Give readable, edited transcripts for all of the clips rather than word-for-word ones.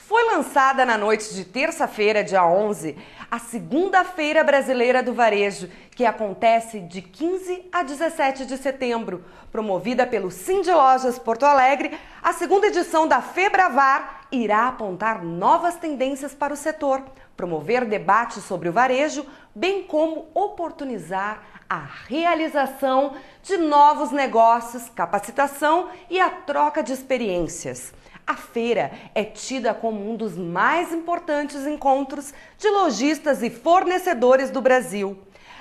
Foi lançada na noite de terça-feira, dia 11, a Segunda Feira Brasileira do Varejo, que acontece de 15 a 17 de setembro. Promovida pelo Cindy Lojas Porto Alegre, a segunda edição da Febravar irá apontar novas tendências para o setor, promover debates sobre o varejo, bem como oportunizar a realização de novos negócios, capacitação e a troca de experiências. A feira é tida como um dos mais importantes encontros de lojistas e fornecedores do Brasil.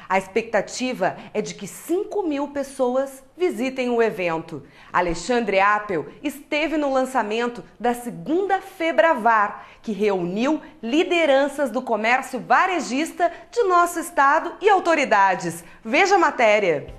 A expectativa é de que 5.000 pessoas visitem o evento. Alexandre Appel esteve no lançamento da segunda Febravar, que reuniu lideranças do comércio varejista de nosso estado e autoridades. Veja a matéria.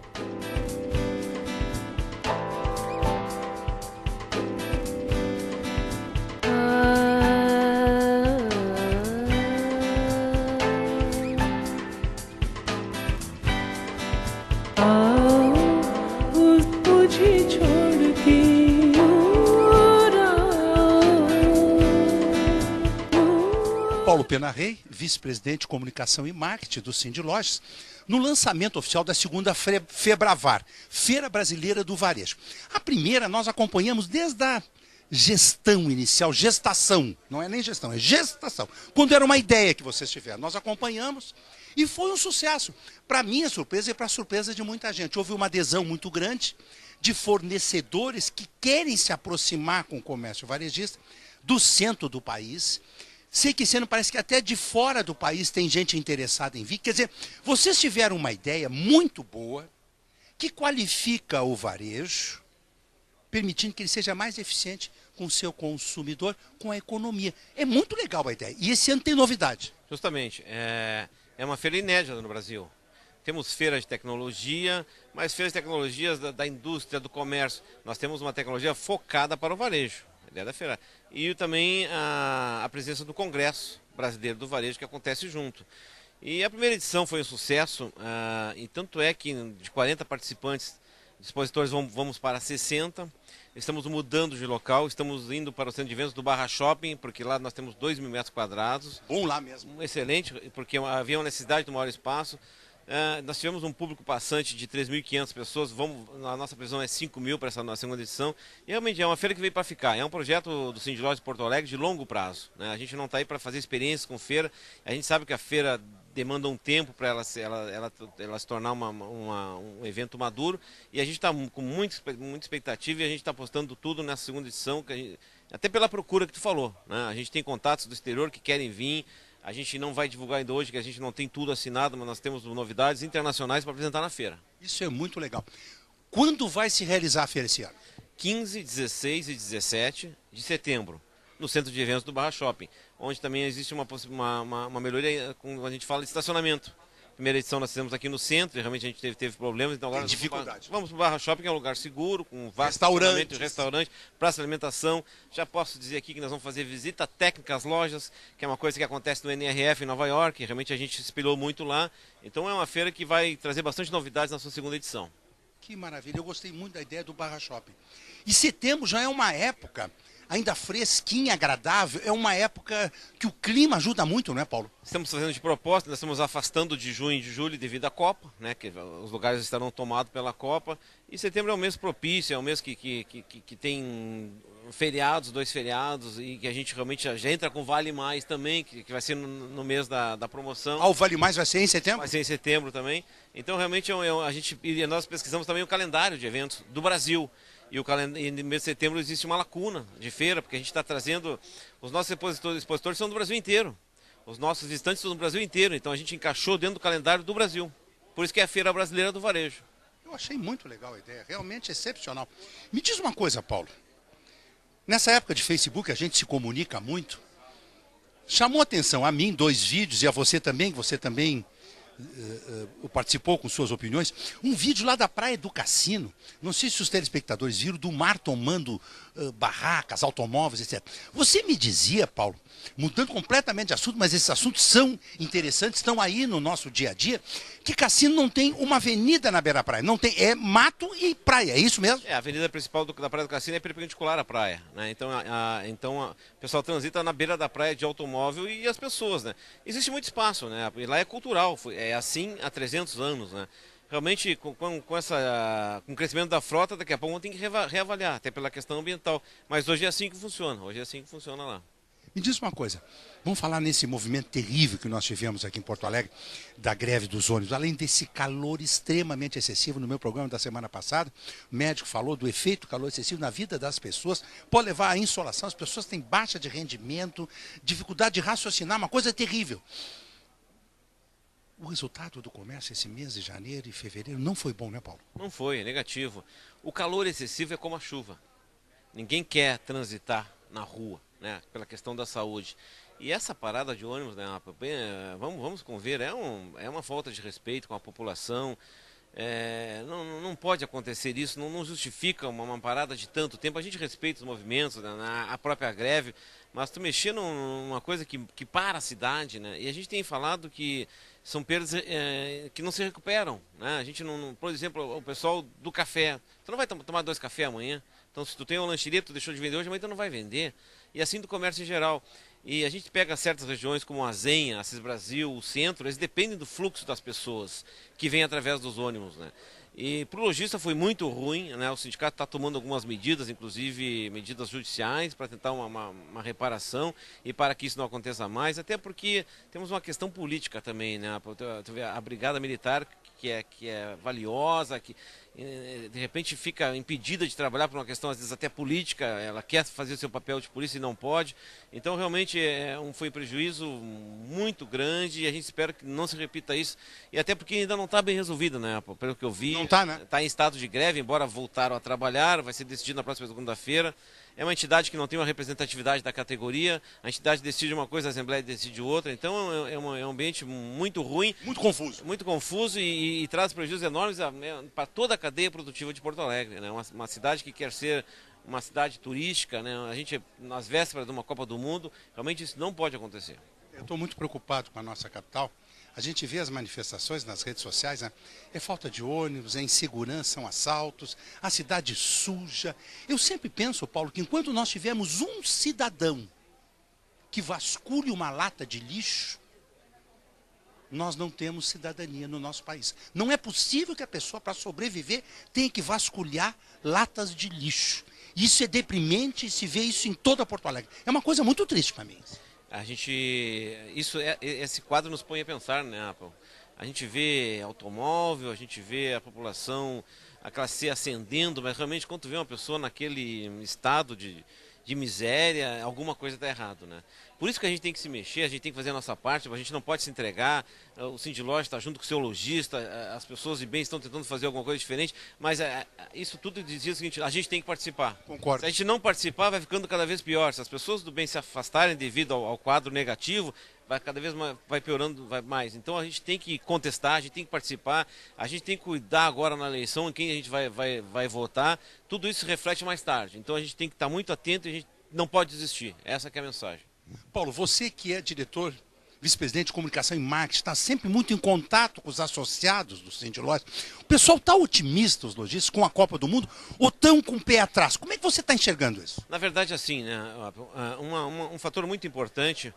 Paulo Penarrey, vice-presidente de comunicação e marketing do Cindy Lojas, no lançamento oficial da segunda Febravar, Feira Brasileira do Varejo. A primeira nós acompanhamos desde a gestão inicial, gestação, não é nem gestão, é gestação. Quando era uma ideia que vocês tiveram, nós acompanhamos e foi um sucesso. Para minha surpresa e para a surpresa de muita gente. Houve uma adesão muito grande de fornecedores que querem se aproximar com o comércio varejista do centro do país. Sei que esse ano parece que até de fora do país tem gente interessada em vir. Quer dizer, vocês tiveram uma ideia muito boa que qualifica o varejo, permitindo que ele seja mais eficiente com o seu consumidor, com a economia. É muito legal a ideia. E esse ano tem novidade. Justamente. É uma feira inédita no Brasil. Temos feiras de tecnologia, mas feiras de tecnologias da indústria, do comércio. Nós temos uma tecnologia focada para o varejo. A ideia da feira. E também a presença do Congresso Brasileiro do Varejo, que acontece junto. E a primeira edição foi um sucesso, e tanto é que de 40 participantes, expositores, vamos para 60. Estamos mudando de local, estamos indo para o centro de eventos do Barra Shopping, porque lá nós temos 2.000 metros quadrados. Bom lá mesmo. Excelente, porque havia uma necessidade de um maior espaço. Nós tivemos um público passante de 3.500 pessoas, a nossa previsão é 5.000 para essa nossa segunda edição. E realmente é uma feira que veio para ficar, é um projeto do Cindy Lojas de Porto Alegre de longo prazo, né? A gente não está aí para fazer experiências com feira, a gente sabe que a feira demanda um tempo para ela se tornar um evento maduro, e a gente está com muita expectativa e a gente está apostando tudo nessa segunda edição, até pela procura que tu falou, né? A gente tem contatos do exterior que querem vir. A gente não vai divulgar ainda hoje, que a gente não tem tudo assinado, mas nós temos novidades internacionais para apresentar na feira. Isso é muito legal. Quando vai se realizar a feira esse ano? 15, 16 e 17 de setembro, no centro de eventos do Barra Shopping, onde também existe uma melhoria, quando a gente fala de estacionamento. Primeira edição nós fizemos aqui no centro, e realmente a gente teve problemas, então agora dificuldade. Vamos para o Barra Shopping, que é um lugar seguro, com vasto restaurante, praça de alimentação. Já posso dizer aqui que nós vamos fazer visita técnica às lojas, que é uma coisa que acontece no NRF em Nova York, realmente a gente se espelhou muito lá. Então é uma feira que vai trazer bastante novidades na sua segunda edição. Que maravilha, eu gostei muito da ideia do Barra Shopping. E setembro já é uma época ainda fresquinha, agradável, é uma época que o clima ajuda muito, não é, Paulo? Estamos fazendo de propósito, nós estamos afastando de junho e de julho devido à Copa, né, que os lugares estarão tomados pela Copa, e setembro é um mês propício, é um mês que tem feriados, 2 feriados, e que a gente realmente já entra com Vale Mais também, que vai ser no mês da promoção. Ah, o Vale Mais vai ser em setembro? Vai ser em setembro também. Então realmente nós pesquisamos também o calendário de eventos do Brasil. E no mês de setembro existe uma lacuna de feira, porque a gente está trazendo... Os nossos expositores são do Brasil inteiro. Os nossos visitantes são do Brasil inteiro. Então a gente encaixou dentro do calendário do Brasil. Por isso que é a Feira Brasileira do Varejo. Eu achei muito legal a ideia, realmente excepcional. Me diz uma coisa, Paulo. Nessa época de Facebook a gente se comunica muito. Chamou atenção a mim 2 vídeos e a você também, que você também... participou com suas opiniões, um vídeo lá da Praia do Cassino, não sei se os telespectadores viram, do mar tomando barracas, automóveis, etc. Você me dizia, Paulo, mudando completamente de assunto, mas esses assuntos são interessantes, estão aí no nosso dia a dia, que Cassino não tem uma avenida na beira-praia, não tem, é mato e praia, é isso mesmo? A avenida principal da Praia do Cassino é perpendicular à praia, né? Então, o pessoal transita na beira da praia de automóvel e as pessoas, né? Existe muito espaço, né? E lá é cultural, é assim há 300 anos, né? Realmente, com o crescimento da frota, daqui a pouco vamos ter que reavaliar, até pela questão ambiental. Mas hoje é assim que funciona, hoje é assim que funciona lá. Me diz uma coisa, vamos falar nesse movimento terrível que nós tivemos aqui em Porto Alegre, da greve dos ônibus, além desse calor extremamente excessivo. No meu programa da semana passada, o médico falou do efeito calor excessivo na vida das pessoas, pode levar à insolação, as pessoas têm baixa de rendimento, dificuldade de raciocinar, uma coisa terrível. O resultado do comércio esse mês de janeiro e fevereiro não foi bom, né, Paulo? Não foi, é negativo. O calor excessivo é como a chuva. Ninguém quer transitar na rua, né, pela questão da saúde. E essa parada de ônibus, né, vamos conver, é uma falta de respeito com a população. Não pode acontecer isso, não justifica uma parada de tanto tempo. A gente respeita os movimentos, né, a própria greve, mas tu mexer numa coisa que para a cidade, né? E a gente tem falado que são perdas que não se recuperam, né? A gente por exemplo, o pessoal do café, tu não vai tomar 2 cafés amanhã. Então, se tu tem uma lancheria, tu deixou de vender hoje, amanhã tu não vai vender. E assim do comércio em geral. E a gente pega certas regiões como a Zenha, Assis Brasil, o centro, eles dependem do fluxo das pessoas que vêm através dos ônibus, né? E para o lojista foi muito ruim, né? O sindicato está tomando algumas medidas, inclusive medidas judiciais, para tentar uma reparação e para que isso não aconteça mais, até porque temos uma questão política também, né? A Brigada Militar, que é valiosa, que de repente fica impedida de trabalhar por uma questão às vezes até política, ela quer fazer seu papel de polícia e não pode. Então realmente foi um prejuízo muito grande e a gente espera que não se repita isso, e até porque ainda não está bem resolvido, né? Pelo que eu vi, não está, né? Está em estado de greve, embora voltaram a trabalhar, vai ser decidido na próxima segunda-feira. É uma entidade que não tem uma representatividade da categoria, a entidade decide uma coisa, a Assembleia decide outra, então é um ambiente muito ruim. Muito confuso e traz prejuízos enormes para toda a cadeia produtiva de Porto Alegre, né? Uma cidade que quer ser uma cidade turística, né? A gente, nas vésperas de uma Copa do Mundo, realmente isso não pode acontecer. Eu estou muito preocupado com a nossa capital. A gente vê as manifestações nas redes sociais, né? É falta de ônibus, é insegurança, são assaltos, a cidade suja. Eu sempre penso, Paulo, que enquanto nós tivermos um cidadão que vasculhe uma lata de lixo, nós não temos cidadania no nosso país. Não é possível que a pessoa, para sobreviver, tenha que vasculhar latas de lixo. Isso é deprimente e se vê isso em toda Porto Alegre. É uma coisa muito triste para mim. Esse quadro nos põe a pensar, né, Apple? A gente vê automóvel, a gente vê a população, a classe C ascendendo, mas realmente quando tu vê uma pessoa naquele estado de miséria, alguma coisa está errado, né? Por isso que a gente tem que se mexer, a gente tem que fazer a nossa parte, a gente não pode se entregar. O Sindilógico está junto com o seu lojista, as pessoas de bem estão tentando fazer alguma coisa diferente, mas isso tudo dizia o seguinte: a gente tem que participar. Concordo. Se a gente não participar, vai ficando cada vez pior. Se as pessoas do bem se afastarem devido ao quadro negativo, vai cada vez mais, vai piorando, vai mais. Então a gente tem que contestar, a gente tem que participar, a gente tem que cuidar agora na eleição em quem a gente vai votar. Tudo isso se reflete mais tarde. Então a gente tem que estar muito atento e a gente não pode desistir. Essa que é a mensagem. Paulo, você que é diretor, vice-presidente de comunicação e marketing, está sempre muito em contato com os associados do Sindilógico. O pessoal está otimista, os lojistas, com a Copa do Mundo, ou estão com o pé atrás? Como é que você está enxergando isso? Na verdade, assim, né, um fator muito importante,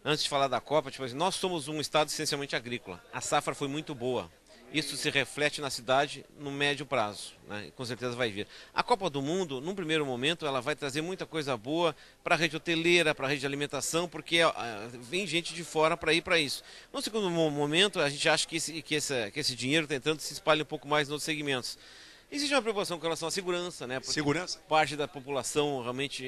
antes de falar da Copa, tipo assim, nós somos um estado essencialmente agrícola. A safra foi muito boa. Isso se reflete na cidade no médio prazo, né? Com certeza vai vir. A Copa do Mundo, num primeiro momento, ela vai trazer muita coisa boa para a rede hoteleira, para a rede de alimentação, porque vem gente de fora para ir para isso. No segundo momento, a gente acha que esse dinheiro está entrando se espalha um pouco mais nos segmentos. Existe uma preocupação com relação à segurança, né? Porque segurança? Parte da população realmente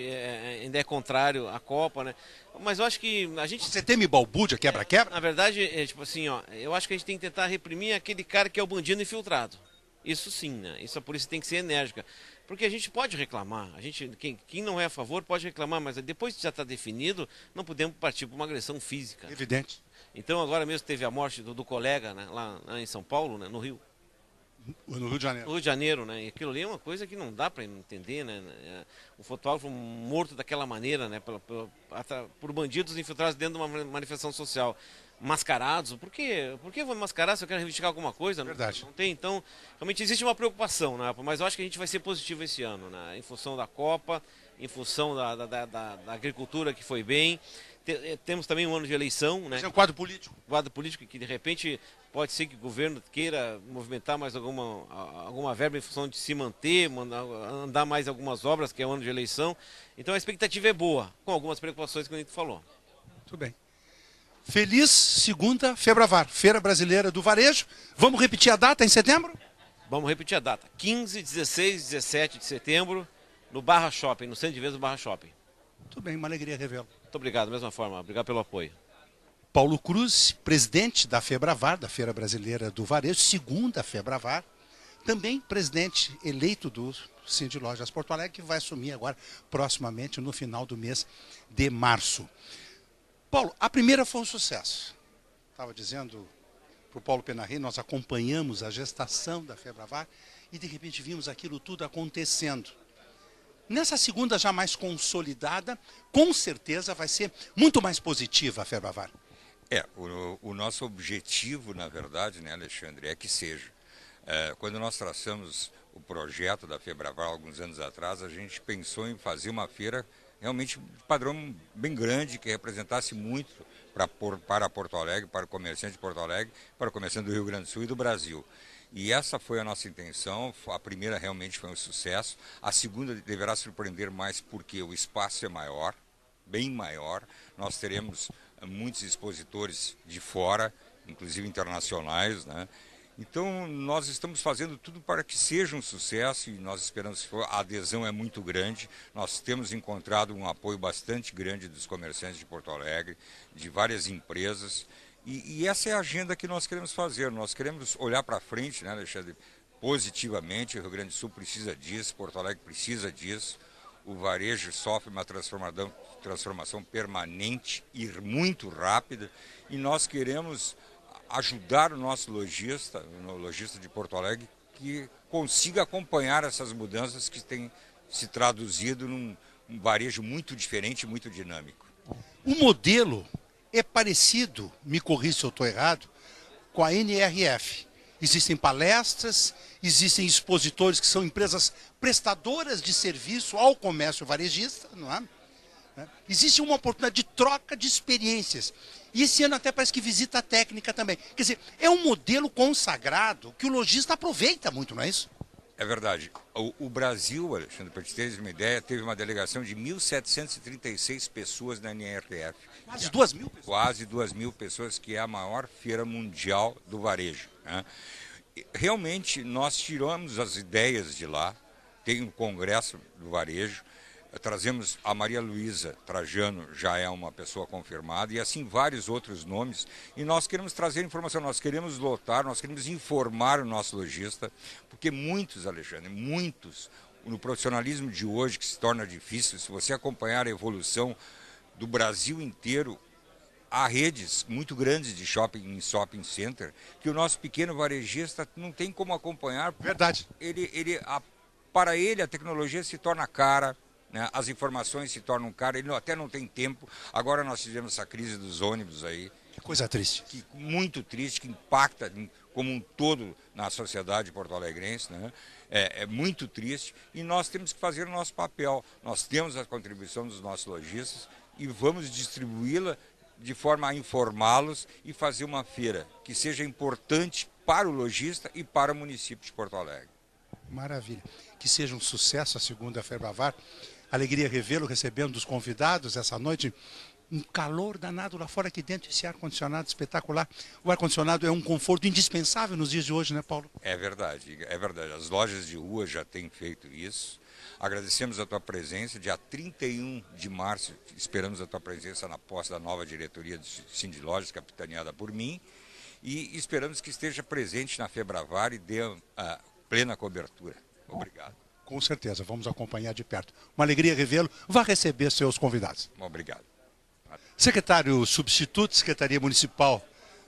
ainda é contrário à Copa, né? Mas eu acho que a gente... Você teme balbúrdia, quebra-quebra? Na verdade, tipo assim, ó, eu acho que a gente tem que tentar reprimir aquele cara que é o bandido infiltrado. Isso sim, né? Isso a polícia tem que ser enérgica. Porque a gente pode reclamar, quem não é a favor pode reclamar, mas depois que já está definido, não podemos partir para uma agressão física. Evidente. Então agora mesmo teve a morte do colega, né, lá em São Paulo, né, no Rio. No Rio de Janeiro. No Rio de Janeiro, né? E aquilo ali é uma coisa que não dá para entender, né? O fotógrafo morto daquela maneira, né? Por bandidos infiltrados dentro de uma manifestação social. Mascarados, por quê? Por que eu vou mascarar se eu quero reivindicar alguma coisa? Verdade. Não tem, então, realmente existe uma preocupação, né? Mas eu acho que a gente vai ser positivo esse ano, né? Em função da Copa, em função da agricultura que foi bem. Temos também um ano de eleição, né? Mas é um quadro político. Quadro político que de repente pode ser que o governo queira movimentar mais alguma verba em função de se manter, andar mais algumas obras, que é o ano de eleição. Então a expectativa é boa, com algumas preocupações que a gente falou. Muito bem. Feliz segunda Febravar, Feira Brasileira do Varejo. Vamos repetir a data em setembro? Vamos repetir a data. 15, 16, 17 de setembro, no Barra Shopping, no centro de vendas do Barra Shopping. Muito bem, uma alegria revê-lo. Muito obrigado, da mesma forma. Obrigado pelo apoio. Paulo Cruz, presidente da Febravar, da Feira Brasileira do Varejo, segunda Febravar. Também presidente eleito do Cindy Lojas Porto Alegre, que vai assumir agora, proximamente, no final do mês de março. Paulo, a primeira foi um sucesso. Estava dizendo para o Paulo Penarri, nós acompanhamos a gestação da Febravar e de repente vimos aquilo tudo acontecendo. Nessa segunda já mais consolidada, com certeza vai ser muito mais positiva a Febravar. O nosso objetivo, na verdade, né, Alexandre, é que seja. Quando nós traçamos o projeto da Febravar alguns anos atrás, a gente pensou em fazer uma feira realmente de padrão bem grande, que representasse muito para Porto Alegre, para o comerciante de Porto Alegre, para o comerciante do Rio Grande do Sul e do Brasil. E essa foi a nossa intenção. A primeira realmente foi um sucesso. A segunda deverá surpreender mais porque o espaço é maior, bem maior. Nós teremos muitos expositores de fora, inclusive internacionais, né? Então, nós estamos fazendo tudo para que seja um sucesso e nós esperamos que a adesão é muito grande. Nós temos encontrado um apoio bastante grande dos comerciantes de Porto Alegre, de várias empresas. E essa é a agenda que nós queremos fazer. Nós queremos olhar para frente, né, Alexandre, positivamente. O Rio Grande do Sul precisa disso, Porto Alegre precisa disso. O varejo sofre uma transformação permanente e muito rápida. E nós queremos ajudar o nosso lojista de Porto Alegre, que consiga acompanhar essas mudanças que têm se traduzido num varejo muito diferente, muito dinâmico. O modelo é parecido, me corrija se eu estou errado, com a NRF. Existem palestras, existem expositores que são empresas prestadoras de serviço ao comércio varejista, não é? Existe uma oportunidade de troca de experiências. E esse ano até parece que visita técnica também. Quer dizer, é um modelo consagrado que o lojista aproveita muito, não é isso? É verdade. O Brasil, Alexandre, para te teres uma ideia, teve uma delegação de 1.736 pessoas na NRF. Quase 2.000 pessoas. Quase 2.000 pessoas, que é a maior feira mundial do varejo, né? Realmente, nós tiramos as ideias de lá. Tem um congresso do varejo. Trazemos a Maria Luísa Trajano, já é uma pessoa confirmada, e assim vários outros nomes. E nós queremos trazer informação, nós queremos lotar, nós queremos informar o nosso lojista, porque muitos, Alexandre, muitos, no profissionalismo de hoje, que se torna difícil, se você acompanhar a evolução do Brasil inteiro, há redes muito grandes de shopping center, que o nosso pequeno varejista não tem como acompanhar. Verdade. Para ele, a tecnologia se torna cara, né? As informações se tornam caras, ele até não tem tempo. Agora nós tivemos essa crise dos ônibus aí. Que coisa triste. Muito triste, que impacta como um todo na sociedade porto-alegrense, né? É muito triste e nós temos que fazer o nosso papel. Nós temos a contribuição dos nossos lojistas e vamos distribuí-la de forma a informá-los e fazer uma feira que seja importante para o lojista e para o município de Porto Alegre. Maravilha. Que seja um sucesso a segunda Febravar. Alegria revê-lo, recebendo os convidados essa noite. Um calor danado lá fora, aqui dentro, esse ar-condicionado espetacular. O ar-condicionado é um conforto indispensável nos dias de hoje, né, Paulo? É verdade, é verdade. As lojas de rua já têm feito isso. Agradecemos a tua presença. Dia 31 de março, esperamos a tua presença na posse da nova diretoria do Cindy Lojas, capitaneada por mim. E esperamos que esteja presente na Febravar e dê a plena cobertura. Obrigado. Com certeza, vamos acompanhar de perto. Uma alegria revê-lo. Vá receber seus convidados. Obrigado. Secretário substituto, Secretaria Municipal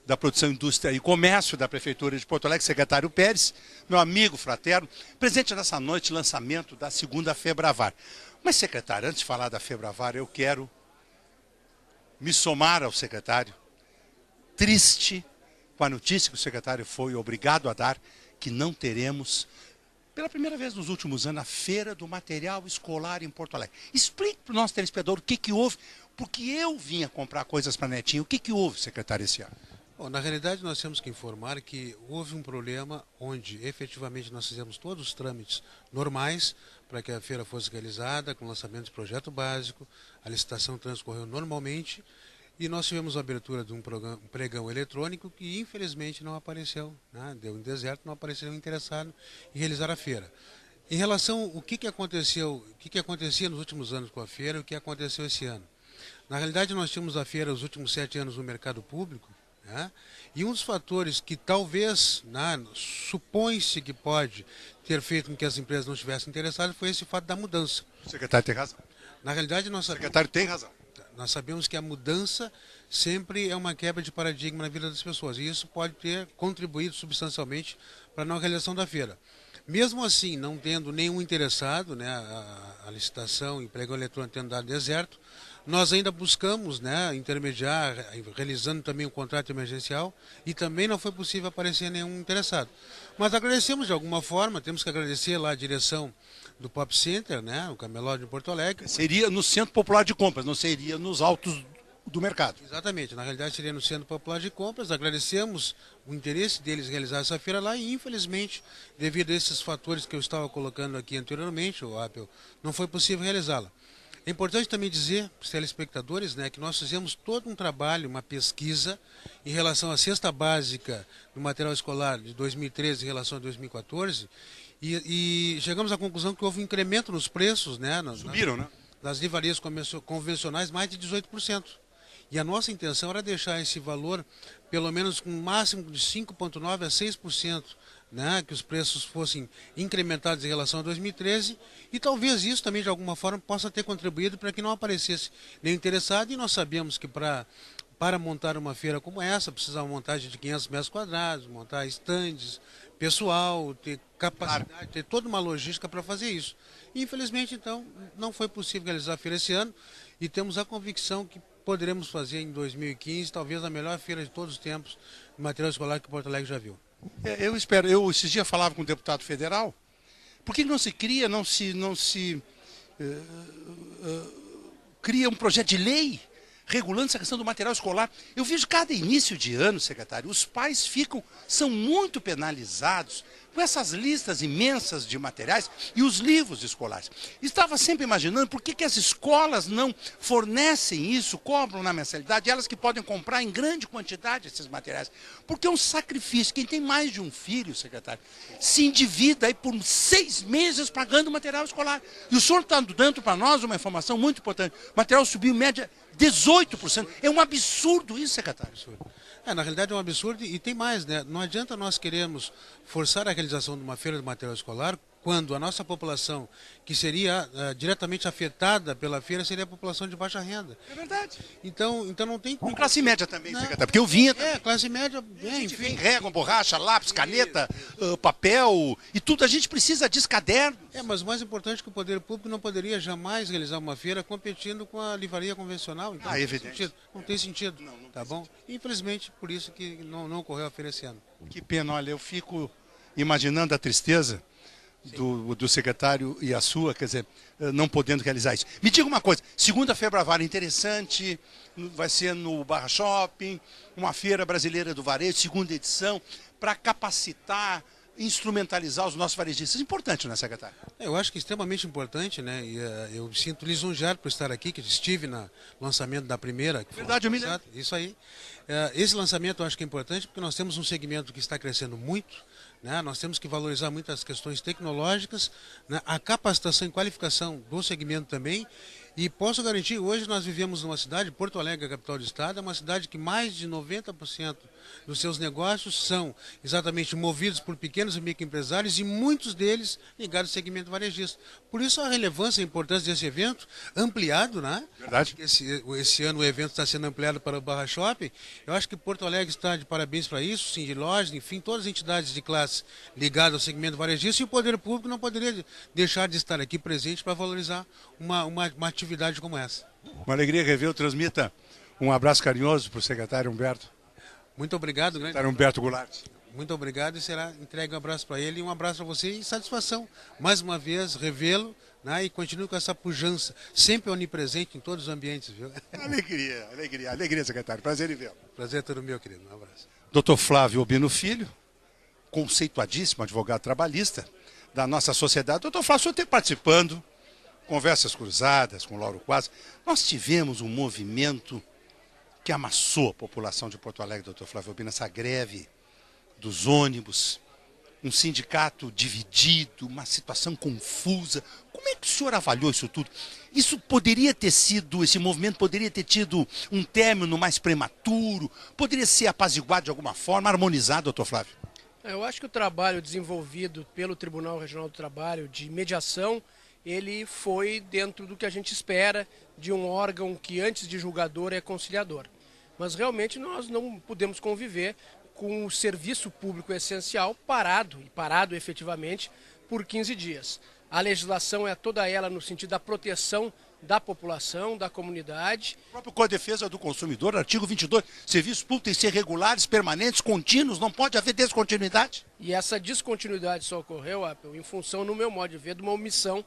da Produção, Indústria e Comércio da Prefeitura de Porto Alegre, secretário Pérez, meu amigo fraterno, presente nessa noite, lançamento da segunda Febravar. Mas, secretário, antes de falar da Febravar, eu quero me somar ao secretário, triste com a notícia que o secretário foi obrigado a dar, que não teremos, pela primeira vez nos últimos anos, a Feira do Material Escolar em Porto Alegre. Explique para o nosso telespectador o que houve, porque eu vinha comprar coisas para Netinho. O que houve, secretário, esse ano? Bom, na realidade, nós temos que informar que houve um problema onde, efetivamente, nós fizemos todos os trâmites normais para que a feira fosse realizada, com lançamento de projeto básico, a licitação transcorreu normalmente e nós tivemos a abertura de um pregão eletrônico que, infelizmente, não apareceu, né? Deu em deserto, não apareceu nenhum interessado em realizar a feira. Em relação ao que aconteceu, o que acontecia nos últimos anos com a feira e o que aconteceu esse ano. Na realidade, nós tínhamos a feira os últimos 7 anos no mercado público, né? E um dos fatores que talvez, né, supõe-se que pode ter feito com que as empresas não estivessem interessadas foi esse fato da mudança. O secretário tem razão. Na realidade, O secretário tem razão. Nós sabemos que a mudança sempre é uma quebra de paradigma na vida das pessoas e isso pode ter contribuído substancialmente para a não realização da feira. Mesmo assim, não tendo nenhum interessado, né, a licitação e pregão eletrônico tendo dado deserto, nós ainda buscamos, né, intermediar, realizando também um contrato emergencial e também não foi possível aparecer nenhum interessado. Mas agradecemos de alguma forma, temos que agradecer lá a direção do Pop Center, né, o Camelódromo de Porto Alegre. Seria no Centro Popular de Compras, não seria nos altos do mercado. Exatamente, na realidade seria no Centro Popular de Compras. Agradecemos o interesse deles em realizar essa feira lá e, infelizmente, devido a esses fatores que eu estava colocando aqui anteriormente, o Apple, não foi possível realizá-la. É importante também dizer para os telespectadores, né, que nós fizemos todo um trabalho, uma pesquisa em relação à cesta básica do material escolar de 2013 em relação a 2014 e chegamos à conclusão que houve um incremento nos preços, né, Subiram, né? Das livrarias convencionais, mais de 18%. E a nossa intenção era deixar esse valor pelo menos com um máximo de 5,9% a 6%, né, que os preços fossem incrementados em relação a 2013 e talvez isso também de alguma forma possa ter contribuído para que não aparecesse nenhum interessado e nós sabemos que para montar uma feira como essa precisa uma montagem de 500 metros quadrados, montar estandes, pessoal, ter capacidade, ter toda uma logística para fazer isso. E, infelizmente, então, não foi possível realizar a feira esse ano e temos a convicção que poderemos fazer em 2015, talvez a melhor feira de todos os tempos de material escolar que Porto Alegre já viu. Eu espero, eu esses dias falava com um deputado federal, por que não se cria, cria um projeto de lei regulando essa questão do material escolar? Eu vejo cada início de ano, secretário, os pais são muito penalizados com essas listas imensas de materiais e os livros escolares. Estava sempre imaginando por que as escolas não fornecem isso, cobram na mensalidade, elas que podem comprar em grande quantidade esses materiais. Porque é um sacrifício. Quem tem mais de um filho, secretário, se endivida aí por 6 meses pagando material escolar. E o senhor está dando para nós uma informação muito importante. O material subiu em média 18%. É um absurdo isso, secretário. Na realidade é um absurdo e tem mais, né? Não adianta nós queremos forçar a realização de uma feira de material escolar quando a nossa população, que seria diretamente afetada pela feira, seria a população de baixa renda. É verdade. Então não tem... Com classe média também, secretário, porque eu vinha... classe média, enfim. Vem régua, borracha, lápis, caneta, papel e tudo, a gente precisa disso, cadernos. Mas o mais importante é que o poder público não poderia jamais realizar uma feira competindo com a livraria convencional. Então, evidente. Não tem sentido, tá bom? Infelizmente, por isso que não ocorreu a feira esse ano. Que pena, olha, eu fico imaginando a tristeza do secretário e a sua, quer dizer, não podendo realizar isso. Me diga uma coisa, segunda Febravar interessante, vai ser no Barra Shopping, uma feira brasileira do varejo, segunda edição, para capacitar, instrumentalizar os nossos varejistas. Importante, não é, secretário? Eu acho que é extremamente importante, né? E, eu me sinto lisonjeado por estar aqui, que estive no lançamento da primeira. Verdade, eu me lembro. Isso aí. Esse lançamento eu acho que é importante porque nós temos um segmento que está crescendo muito, né? Nós temos que valorizar muito as questões tecnológicas, né? A capacitação e qualificação do segmento também. E posso garantir, hoje nós vivemos numa cidade, Porto Alegre, a capital do estado, é uma cidade que mais de 90% dos seus negócios são exatamente movidos por pequenos e microempresários e muitos deles ligados ao segmento varejista. Por isso a relevância e a importância desse evento ampliado, né? Verdade. Esse ano o evento está sendo ampliado para o Barra Shopping. Eu acho que Porto Alegre está de parabéns para isso, Cindy Lojas, enfim, todas as entidades de classe ligadas ao segmento varejista, e o poder público não poderia deixar de estar aqui presente para valorizar uma atividade como essa. Uma alegria revê-lo. Transmita um abraço carinhoso para o secretário Humberto. Muito obrigado, grande. Secretário Humberto Goulart. Muito obrigado, e será entregue um abraço para ele e um abraço para você, e satisfação mais uma vez revê-lo, né, e continue com essa pujança, sempre onipresente em todos os ambientes, viu? Alegria, secretário. Prazer em vê-lo. Prazer é todo meu, querido. Um abraço. Dr. Flávio Albino Filho, conceituadíssimo advogado trabalhista da nossa sociedade. Doutor Flávio, o senhor tem participando, conversas cruzadas com o Lauro Quadros. Nós tivemos um movimento que amassou a população de Porto Alegre, doutor Flávio Albino, essa greve dos ônibus, um sindicato dividido, uma situação confusa. Como é que o senhor avaliou isso tudo? Isso poderia ter sido, esse movimento poderia ter tido um término mais prematuro, poderia ser apaziguado de alguma forma, harmonizado, doutor Flávio? Eu acho que o trabalho desenvolvido pelo Tribunal Regional do Trabalho de mediação, ele foi dentro do que a gente espera de um órgão que antes de julgador é conciliador. Mas realmente nós não podemos conviver com o serviço público essencial parado efetivamente por 15 dias. A legislação é toda ela no sentido da proteção da população, da comunidade. O próprio Código de Defesa do Consumidor, artigo 22, serviços públicos têm que ser regulares, permanentes, contínuos, não pode haver descontinuidade. E essa descontinuidade só ocorreu, Apple, em função, no meu modo de ver, de uma omissão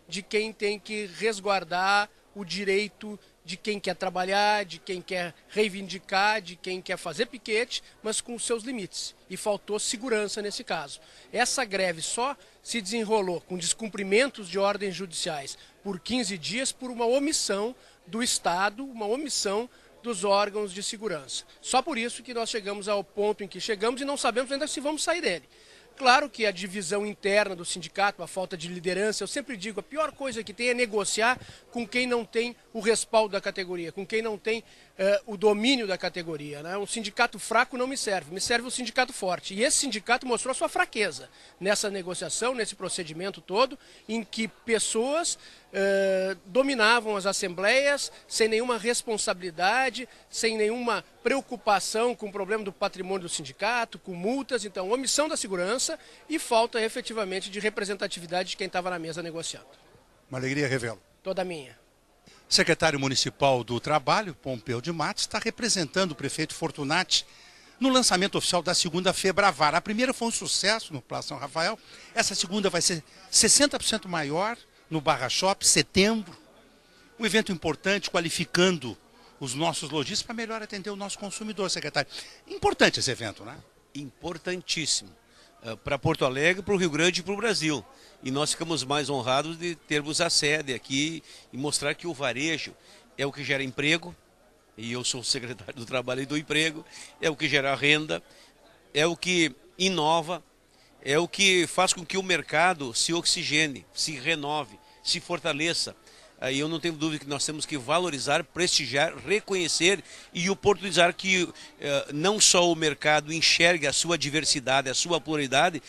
de quem tem que resguardar o direito de quem quer trabalhar, de quem quer reivindicar, de quem quer fazer piquete, mas com seus limites. E faltou segurança nesse caso. Essa greve só se desenrolou com descumprimentos de ordens judiciais por 15 dias por uma omissão do Estado, uma omissão dos órgãos de segurança. Só por isso que nós chegamos ao ponto em que chegamos e não sabemos ainda se vamos sair dele. Claro que a divisão interna do sindicato, a falta de liderança, eu sempre digo, a pior coisa que tem é negociar com quem não tem o respaldo da categoria, com quem não tem o domínio da categoria, né? Um sindicato fraco não me serve o sindicato forte. E esse sindicato mostrou a sua fraqueza nessa negociação, nesse procedimento todo, em que pessoas dominavam as assembleias sem nenhuma responsabilidade, sem nenhuma preocupação com o problema do patrimônio do sindicato, com multas. Então, omissão da segurança e falta efetivamente de representatividade de quem estava na mesa negociando. Uma alegria revê-lo. Toda minha. Secretário Municipal do Trabalho, Pompeu de Matos, está representando o prefeito Fortunati no lançamento oficial da segunda Febravar. A primeira foi um sucesso no Plaza São Rafael, essa segunda vai ser 60% maior no Barra Shop, setembro. Um evento importante, qualificando os nossos lojistas para melhor atender o nosso consumidor, secretário. Importante esse evento, né? Importantíssimo. Para Porto Alegre, para o Rio Grande e para o Brasil. E nós ficamos mais honrados de termos a sede aqui e mostrar que o varejo é o que gera emprego, e eu sou o secretário do Trabalho e do Emprego, é o que gera renda, é o que inova, é o que faz com que o mercado se oxigene, se renove, se fortaleça. Aí eu não tenho dúvida que nós temos que valorizar, prestigiar, reconhecer e oportunizar que não só o mercado enxergue a sua diversidade, a sua pluralidade,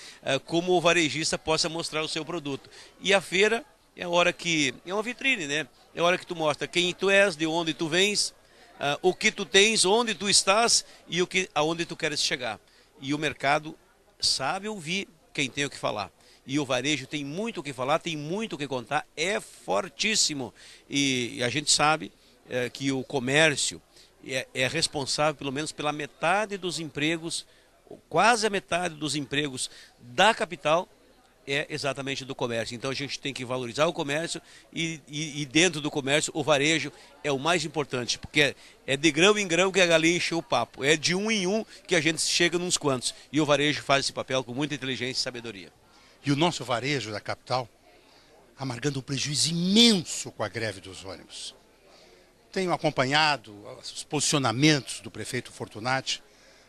como o varejista possa mostrar o seu produto. E a feira é a hora que é uma vitrine, né? É a hora que tu mostra quem tu és, de onde tu vens, o que tu tens, onde tu estás e aonde tu queres chegar. E o mercado sabe ouvir quem tem o que falar. E o varejo tem muito o que falar, tem muito o que contar, é fortíssimo. E a gente sabe que o comércio é responsável pelo menos pela metade dos empregos, quase a metade dos empregos da capital é exatamente do comércio. Então a gente tem que valorizar o comércio e dentro do comércio o varejo é o mais importante, porque é de grão em grão que a galinha enche o papo, é de um em um que a gente chega nos quantos. E o varejo faz esse papel com muita inteligência e sabedoria. E o nosso varejo da capital amargando um prejuízo imenso com a greve dos ônibus. Tenho acompanhado os posicionamentos do prefeito Fortunati,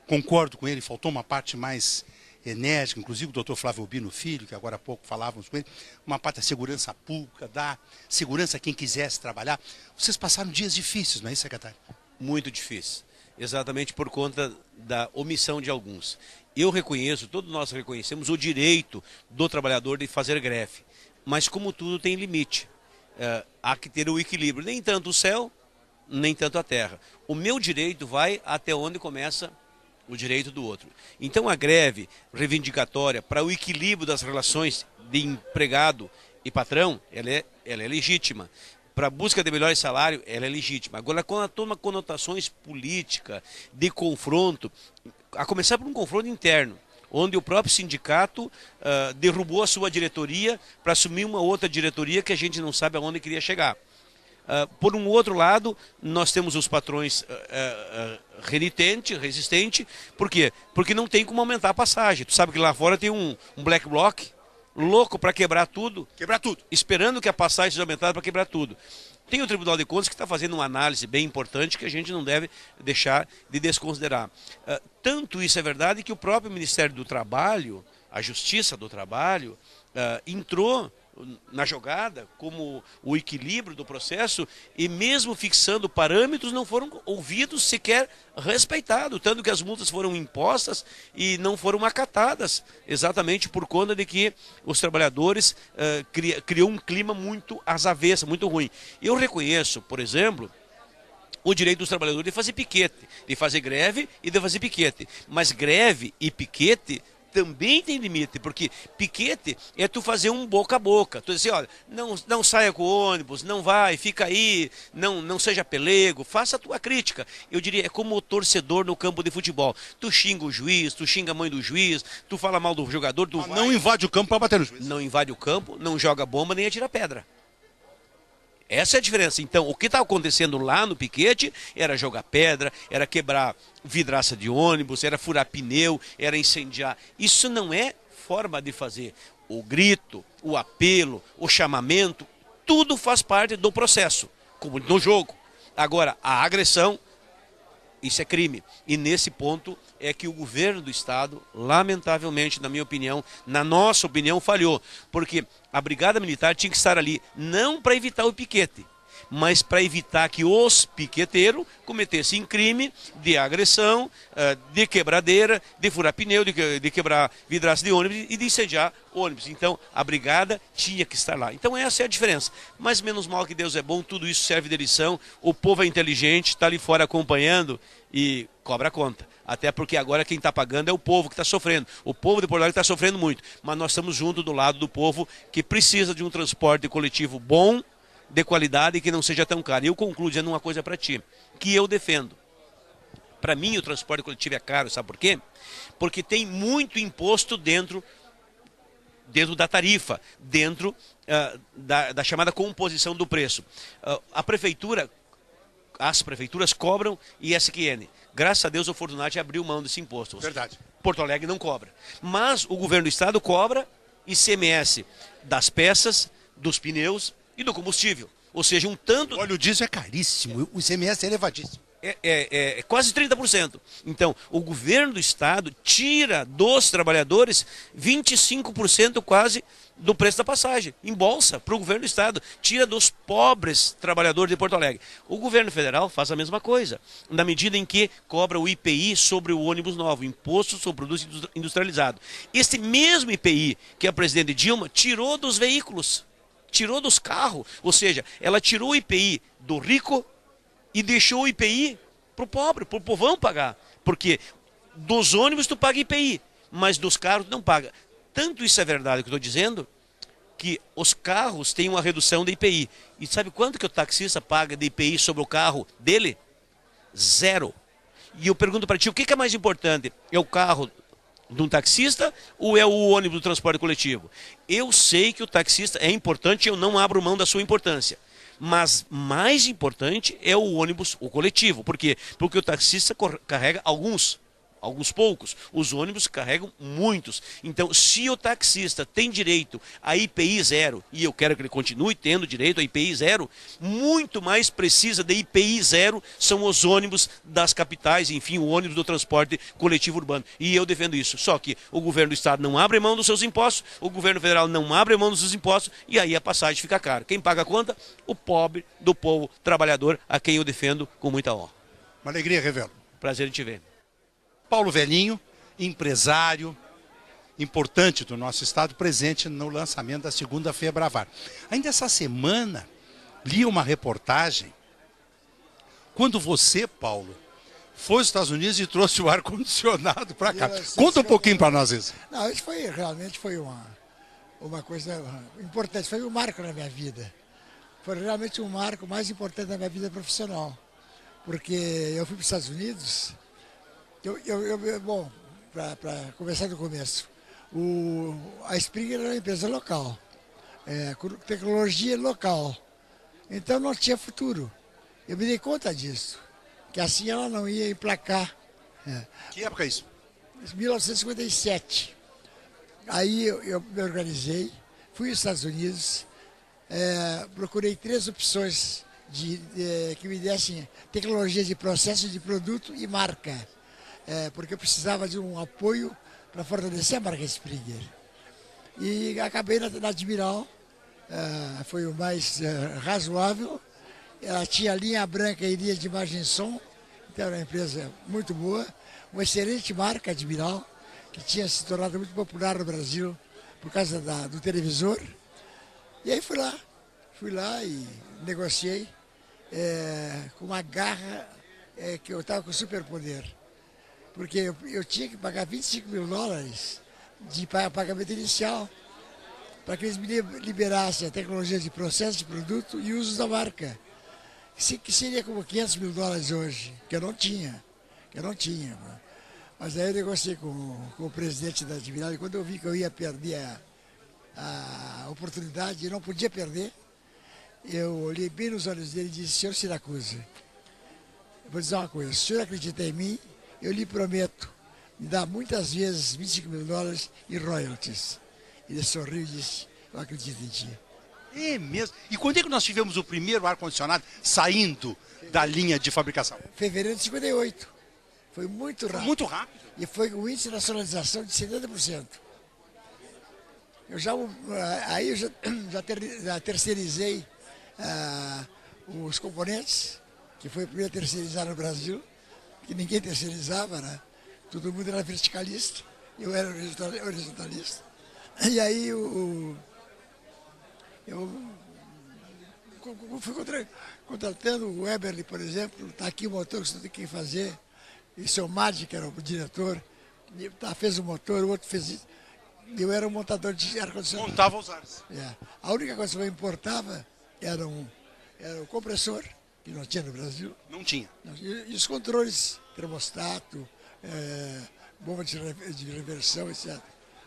concordo com ele, faltou uma parte mais enérgica, inclusive o doutor Flávio Albino Filho, que agora há pouco falávamos com ele, uma parte da segurança pública, da segurança a quem quisesse trabalhar. Vocês passaram dias difíceis, não é isso, secretário? Muito difícil. exatamente por conta da omissão de alguns. Eu reconheço, todos nós reconhecemos o direito do trabalhador de fazer greve, mas como tudo tem limite, há que ter o equilíbrio, nem tanto o céu, nem tanto a terra. O meu direito vai até onde começa o direito do outro. Então a greve reivindicatória para o equilíbrio das relações de empregado e patrão, ela é legítima. Para a busca de melhor salário, ela é legítima. Agora, quando ela toma conotações políticas, de confronto, a começar por um confronto interno, onde o próprio sindicato derrubou a sua diretoria para assumir uma outra diretoria que a gente não sabe aonde queria chegar. Por um outro lado, nós temos os patrões resistentes. Por quê? Porque não tem como aumentar a passagem. Tu sabe que lá fora tem um black bloc louco para quebrar tudo. Quebrar tudo. Esperando que a passagem seja aumentada para quebrar tudo. Tem o Tribunal de Contas que está fazendo uma análise bem importante que a gente não deve deixar de desconsiderar. Tanto isso é verdade que o próprio Ministério do Trabalho, a Justiça do Trabalho, entrou na jogada como o equilíbrio do processo e mesmo fixando parâmetros não foram ouvidos, sequer respeitados, tanto que as multas foram impostas e não foram acatadas, exatamente por conta de que os trabalhadores criou um clima muito às avessas, muito ruim. Eu reconheço, por exemplo, o direito dos trabalhadores de fazer piquete, de fazer greve e de fazer piquete, mas greve e piquete também tem limite, porque piquete é tu fazer um boca a boca. Tu dizer, olha, não saia com o ônibus, não vai, fica aí, não seja pelego, faça a tua crítica. Eu diria, é como o torcedor no campo de futebol. Tu xinga o juiz, tu xinga a mãe do juiz, tu fala mal do jogador, tu não invade o campo para bater no juiz. Não invade o campo, não joga bomba, nem atira pedra. Essa é a diferença. Então, o que estava acontecendo lá no piquete era jogar pedra, era quebrar vidraça de ônibus, era furar pneu, era incendiar. Isso não é forma de fazer. O grito, o apelo, o chamamento, tudo faz parte do processo, como no jogo. Agora, a agressão, isso é crime. E nesse ponto é que o governo do Estado, lamentavelmente, na minha opinião, na nossa opinião, falhou. Porque a Brigada Militar tinha que estar ali, não para evitar o piquete, mas para evitar que os piqueteiros cometessem crime de agressão, de quebradeira, de furar pneu, de quebrar vidraça de ônibus e de incendiar ônibus. Então, a brigada tinha que estar lá. Então, essa é a diferença. Mas, menos mal que Deus é bom, tudo isso serve de lição. O povo é inteligente, está ali fora acompanhando e cobra a conta. Até porque agora quem está pagando é o povo que está sofrendo. O povo de Porto Alegre está sofrendo muito. Mas nós estamos junto do lado do povo que precisa de um transporte coletivo bom, de qualidade e que não seja tão caro. E eu concluo dizendo uma coisa para ti, que eu defendo. Para mim o transporte coletivo é caro, sabe por quê? Porque tem muito imposto dentro da tarifa, dentro da chamada composição do preço. As prefeituras cobram ISQN. Graças a Deus o Fortunati abriu mão desse imposto. Verdade. Porto Alegre não cobra. Mas o governo do estado cobra ICMS das peças, dos pneus e do combustível. Ou seja, um tanto... O óleo diesel é caríssimo, o ICMS é elevadíssimo. É quase 30%. Então, o governo do estado tira dos trabalhadores 25% quase do preço da passagem, em bolsa, para o governo do estado. Tira dos pobres trabalhadores de Porto Alegre. O governo federal faz a mesma coisa, na medida em que cobra o IPI sobre o ônibus novo, Imposto sobre Produto Industrializado. Este mesmo IPI que a presidente Dilma tirou dos veículos, tirou dos carros, ou seja, ela tirou o IPI do rico e deixou o IPI para o pobre, para o povão pagar. Porque dos ônibus tu paga IPI, mas dos carros tu não paga. Tanto isso é verdade que eu estou dizendo, que os carros têm uma redução de IPI. E sabe quanto que o taxista paga de IPI sobre o carro dele? 0. E eu pergunto para ti, o que é mais importante? É o carro de um taxista ou é o ônibus do transporte coletivo? Eu sei que o taxista é importante, eu não abro mão da sua importância. Mas mais importante é o ônibus, o coletivo. Por quê? Porque o taxista carrega alguns poucos. Os ônibus carregam muitos. Então, se o taxista tem direito a IPI 0, e eu quero que ele continue tendo direito a IPI 0, muito mais precisa de IPI 0 são os ônibus das capitais, enfim, o ônibus do transporte coletivo urbano. E eu defendo isso. Só que o governo do estado não abre mão dos seus impostos, o governo federal não abre mão dos seus impostos, e aí a passagem fica cara. Quem paga a conta? O pobre do povo trabalhador, a quem eu defendo com muita honra. Uma alegria, Revelo. Prazer em te ver. Paulo Velhinho, empresário importante do nosso estado, presente no lançamento da segunda Febravar. Ainda essa semana, li uma reportagem, quando você, Paulo, foi aos Estados Unidos e trouxe o ar-condicionado para cá. Conta um pouquinho para nós isso. Não, isso realmente foi uma coisa importante, foi um marco na minha vida. Foi realmente um marco mais importante da minha vida profissional. Porque eu fui para os Estados Unidos, bom, para começar do começo, a Springer era uma empresa local, com tecnologia local, então não tinha futuro. Eu me dei conta disso, que assim ela não ia emplacar. Que época é isso? 1957. Aí eu me organizei, fui aos Estados Unidos, procurei 3 opções que me dessem tecnologia de processo, de produto e marca, porque eu precisava de um apoio para fortalecer a marca Springer. E acabei na Admiral, foi o mais razoável. Ela tinha linha branca e linha de imagem e som, então era uma empresa muito boa, uma excelente marca Admiral, que tinha se tornado muito popular no Brasil por causa do televisor. E aí fui lá e negociei com uma garra que eu estava com superpoder. Porque eu tinha que pagar $25 mil de pagamento inicial para que eles me liberassem a tecnologia de processo, de produto e uso da marca. Que seria como $500 mil hoje, que eu não tinha. Mas aí eu negociei com o presidente da Admiral e quando eu vi que eu ia perder a oportunidade, eu não podia perder, eu olhei bem nos olhos dele e disse: senhor Siracusa, eu vou dizer uma coisa, se o senhor acredita em mim, eu lhe prometo me dar muitas vezes $25 mil em royalties. Ele sorriu e disse: eu acredito em ti. É mesmo? E quando é que nós tivemos o primeiro ar-condicionado saindo da linha de fabricação? Fevereiro de 58. Foi muito rápido. Muito rápido. E foi com índice de nacionalização de 70%. Eu já terceirizei os componentes, que foi o primeiro a terceirizar no Brasil, que ninguém terceirizava, né? Todo mundo era verticalista, eu era horizontalista. E aí eu fui contratando o Weberly, por exemplo, está aqui o motor que você tem que fazer. E o seu Madi, que era o diretor, fez o motor, o outro fez isso. Eu era um montador de ar-condicionado. Montava os ares. A única coisa que eu importava era o compressor, que não tinha no Brasil. Não tinha. E os controles, termostato, bomba de reversão, etc.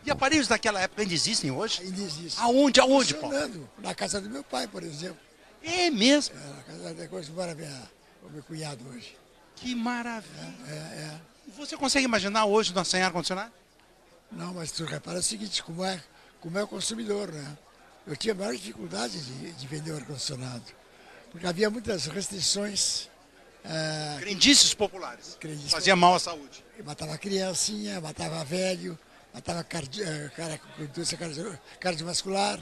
E aparelhos daquela época ainda existem hoje? Ainda existe. Aonde, Paulo? Na casa do meu pai, por exemplo. É mesmo? Na casa da coisa mora o meu cunhado hoje. Que maravilha. Você consegue imaginar hoje nós sem ar-condicionado? Não, mas tu repara o seguinte, como é o consumidor, né? Eu tinha a maior dificuldade de vender o ar-condicionado, porque havia muitas restrições. Crendices populares. Fazia mal à saúde. Matava criancinha, matava velho, matava cara com doença cardiovascular.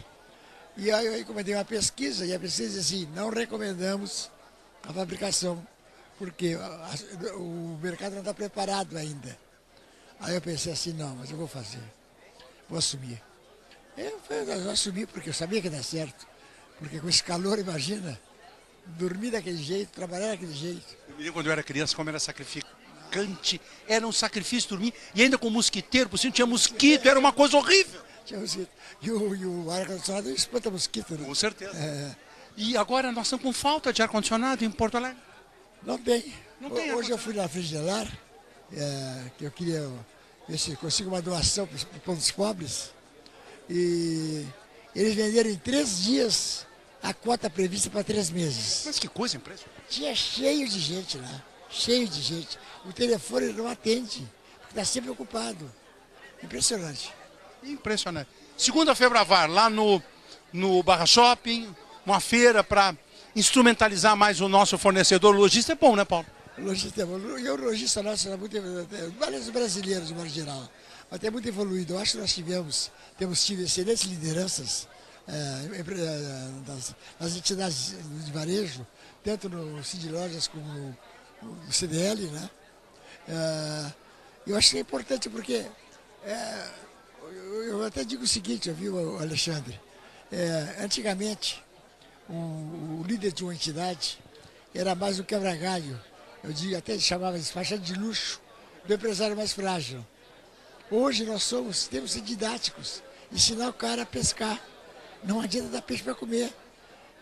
E aí eu encomendei uma pesquisa, e a pesquisa dizia assim: não recomendamos a fabricação, porque o mercado não está preparado ainda. Aí eu pensei assim: não, mas eu vou fazer, vou assumir. Eu assumi porque eu sabia que ia dar certo, porque com esse calor, imagina, dormir daquele jeito, trabalhar daquele jeito. Eu me lembro quando eu era criança, como era sacrificante, era um sacrifício dormir, e ainda com mosquiteiro, por cima tinha mosquito, era uma coisa horrível. Tinha mosquito. E o ar-condicionado espanta mosquito, né? Com certeza. E agora nós estamos com falta de ar-condicionado em Porto Alegre? Não tem. Hoje eu fui na Frigelar, que eu queria ver se consigo uma doação para o povo dos pobres, e eles venderam em 3 dias a cota prevista para 3 meses. Mas que coisa impressionante. Tinha cheio de gente lá, cheio de gente. O telefone não atende, porque está sempre ocupado. Impressionante. Impressionante. Segunda Febravar, lá no Barra Shopping, uma feira para instrumentalizar mais o nosso fornecedor. O lojista é bom, né, Paulo? O lojista é bom. E o lojista nosso é muito... Vários brasileiros, de modo geral. Mas é muito evoluído. Eu acho que nós temos tido excelentes lideranças nas entidades de varejo, tanto no Cindy Lojas como no CDL, né? Eu acho que é importante porque eu até digo o seguinte, viu, Alexandre? Antigamente, o líder de uma entidade era mais um quebra-galho. Eu digo, até chamava de faixa de luxo do empresário mais frágil. Hoje nós temos que ser didáticos, ensinar o cara a pescar. Não adianta dar peixe para comer.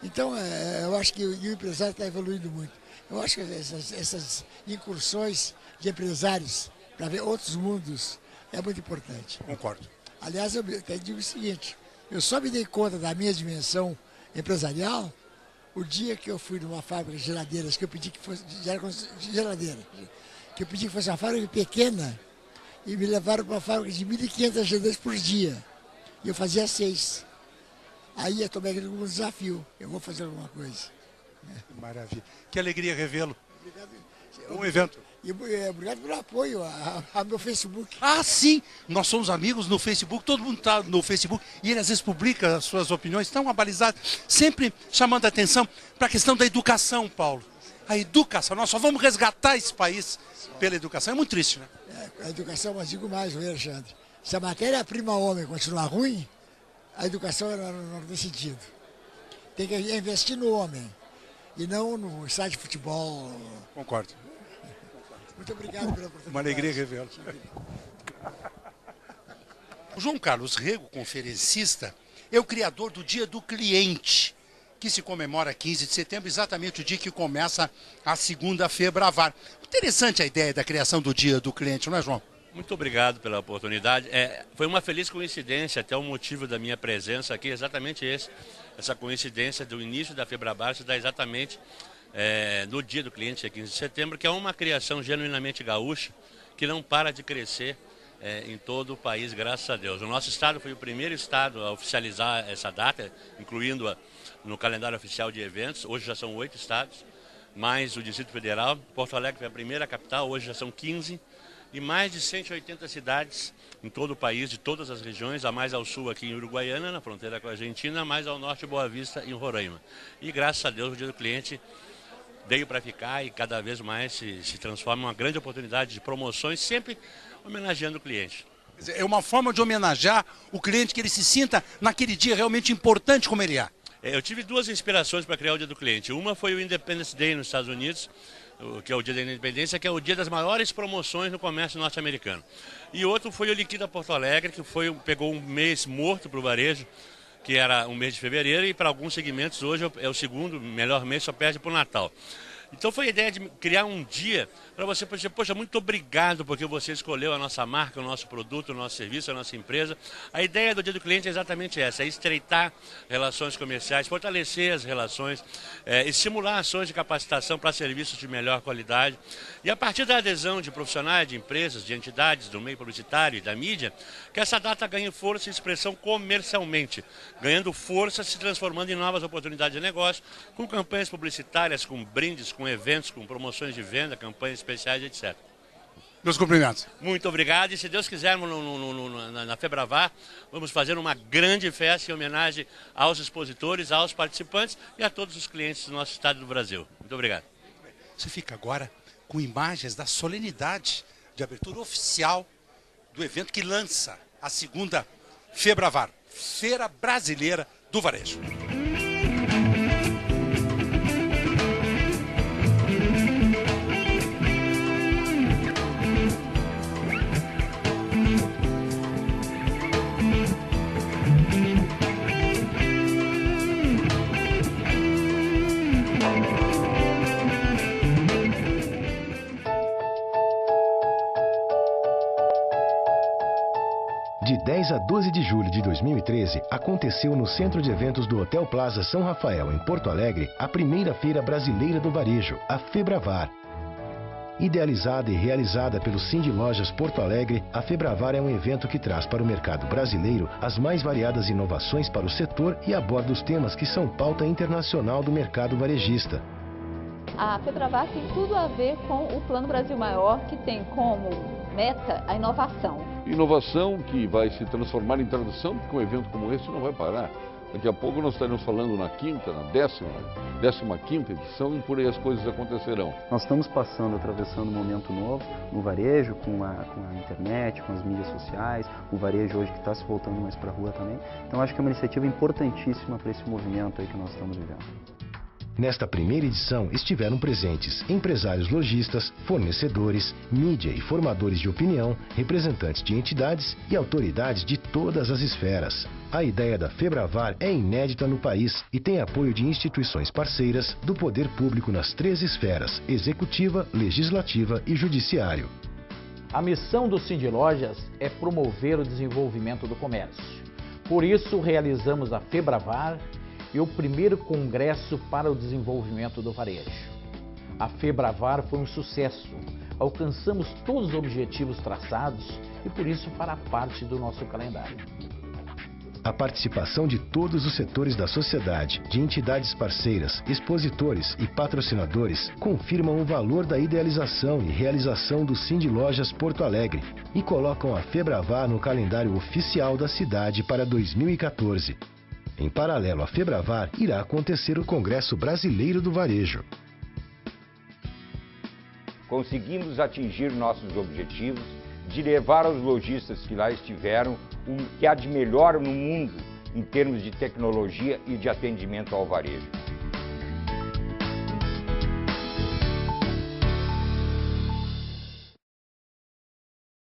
Então, eu acho que o empresário está evoluindo muito. Eu acho que essas incursões de empresários para ver outros mundos é muito importante. Concordo. Aliás, eu até digo o seguinte, eu só me dei conta da minha dimensão empresarial o dia que eu fui numa fábrica de geladeiras, que eu pedi que fosse geladeira, que eu pedi que fosse uma fábrica pequena e me levaram para uma fábrica de 1.500 geladeiras por dia. E eu fazia 6. Aí eu tomei aquilo como um desafio. Eu vou fazer alguma coisa. Maravilha. Que alegria revê-lo. Obrigado. Um evento. E obrigado pelo apoio ao meu Facebook. Ah, sim! Nós somos amigos no Facebook, todo mundo está no Facebook e ele às vezes publica as suas opiniões tão abalizadas, sempre chamando a atenção para a questão da educação, Paulo. A educação, nós só vamos resgatar esse país pela educação. É muito triste, né? A educação, mas digo mais, viu, Alexandre? Se a matéria-prima homem continuar ruim, a educação não tem sentido. Tem que investir no homem e não no estádio de futebol. Concordo. Muito obrigado pela oportunidade. Uma alegria revê-lo. O João Carlos Rego, conferencista, é o criador do Dia do Cliente, que se comemora 15 de setembro, exatamente o dia que começa a segunda Febravar. Interessante a ideia da criação do Dia do Cliente, não é, João? Muito obrigado pela oportunidade. Foi uma feliz coincidência, até o motivo da minha presença aqui, exatamente essa coincidência do início da Febravar se dá exatamente no Dia do Cliente, 15 de setembro, que é uma criação genuinamente gaúcha, que não para de crescer em todo o país, graças a Deus. O nosso estado foi o primeiro estado a oficializar essa data, incluindo-a no calendário oficial de eventos. Hoje já são 8 estados, mais o Distrito Federal. Porto Alegre foi a primeira capital, hoje já são 15. E mais de 180 cidades em todo o país, de todas as regiões, a mais ao sul aqui em Uruguaiana, na fronteira com a Argentina, a mais ao norte Boa Vista, em Roraima. E graças a Deus o Dia do Cliente veio para ficar e cada vez mais se transforma em uma grande oportunidade de promoções, sempre homenageando o cliente. É uma forma de homenagear o cliente, que ele se sinta naquele dia realmente importante como ele é. Eu tive 2 inspirações para criar o Dia do Cliente. Uma foi o Independence Day nos Estados Unidos, que é o Dia da Independência, que é o dia das maiores promoções no comércio norte-americano. E outro foi o Liquida Porto Alegre, que pegou um mês morto para o varejo, que era o mês de fevereiro, e para alguns segmentos hoje é o segundo melhor mês, só perde para o Natal. Então foi a ideia de criar um dia para você dizer, poxa, muito obrigado porque você escolheu a nossa marca, o nosso produto, o nosso serviço, a nossa empresa. A ideia do Dia do Cliente é exatamente essa, é estreitar relações comerciais, fortalecer as relações, estimular ações de capacitação para serviços de melhor qualidade. E a partir da adesão de profissionais, de empresas, de entidades, do meio publicitário e da mídia, que essa data ganhe força e expressão comercialmente, ganhando força, se transformando em novas oportunidades de negócio, com campanhas publicitárias, com brindes, com eventos, com promoções de venda, campanhas especiais, etc. Meus cumprimentos. Muito obrigado e se Deus quiser, na Febravar, vamos fazer uma grande festa em homenagem aos expositores, aos participantes e a todos os clientes do nosso estado do Brasil. Muito obrigado. Você fica agora com imagens da solenidade de abertura oficial do evento que lança a segunda Febravar, Feira Brasileira do Varejo. De 10 a 12 de julho de 2013, aconteceu no Centro de Eventos do Hotel Plaza São Rafael, em Porto Alegre, a primeira Feira Brasileira do Varejo, a Febravar. Idealizada e realizada pelo Cindy Lojas Porto Alegre, a Febravar é um evento que traz para o mercado brasileiro as mais variadas inovações para o setor e aborda os temas que são pauta internacional do mercado varejista. A Febravar tem tudo a ver com o Plano Brasil Maior, que tem como meta a inovação. Inovação que vai se transformar em tradição, porque um evento como esse não vai parar. Daqui a pouco nós estaremos falando na quinta, na 15ª edição, e por aí as coisas acontecerão. Nós estamos atravessando um momento novo no varejo, com a internet, com as mídias sociais, o varejo hoje que está se voltando mais para a rua também. Então acho que é uma iniciativa importantíssima para esse movimento aí que nós estamos vivendo. Nesta primeira edição estiveram presentes empresários lojistas, fornecedores, mídia e formadores de opinião, representantes de entidades e autoridades de todas as esferas. A ideia da Febravar é inédita no país e tem apoio de instituições parceiras do poder público nas 3 esferas: executiva, legislativa e judiciário. A missão do Sindlojas é promover o desenvolvimento do comércio. Por isso, realizamos a Febravar e o primeiro Congresso para o Desenvolvimento do Varejo. A Febravar foi um sucesso. Alcançamos todos os objetivos traçados e por isso fará parte do nosso calendário. A participação de todos os setores da sociedade, de entidades parceiras, expositores e patrocinadores confirmam o valor da idealização e realização do Sindlojas Porto Alegre e colocam a Febravar no calendário oficial da cidade para 2014. Em paralelo à Febravar, irá acontecer o Congresso Brasileiro do Varejo. Conseguimos atingir nossos objetivos de levar aos lojistas que lá estiveram o que há de melhor no mundo em termos de tecnologia e de atendimento ao varejo.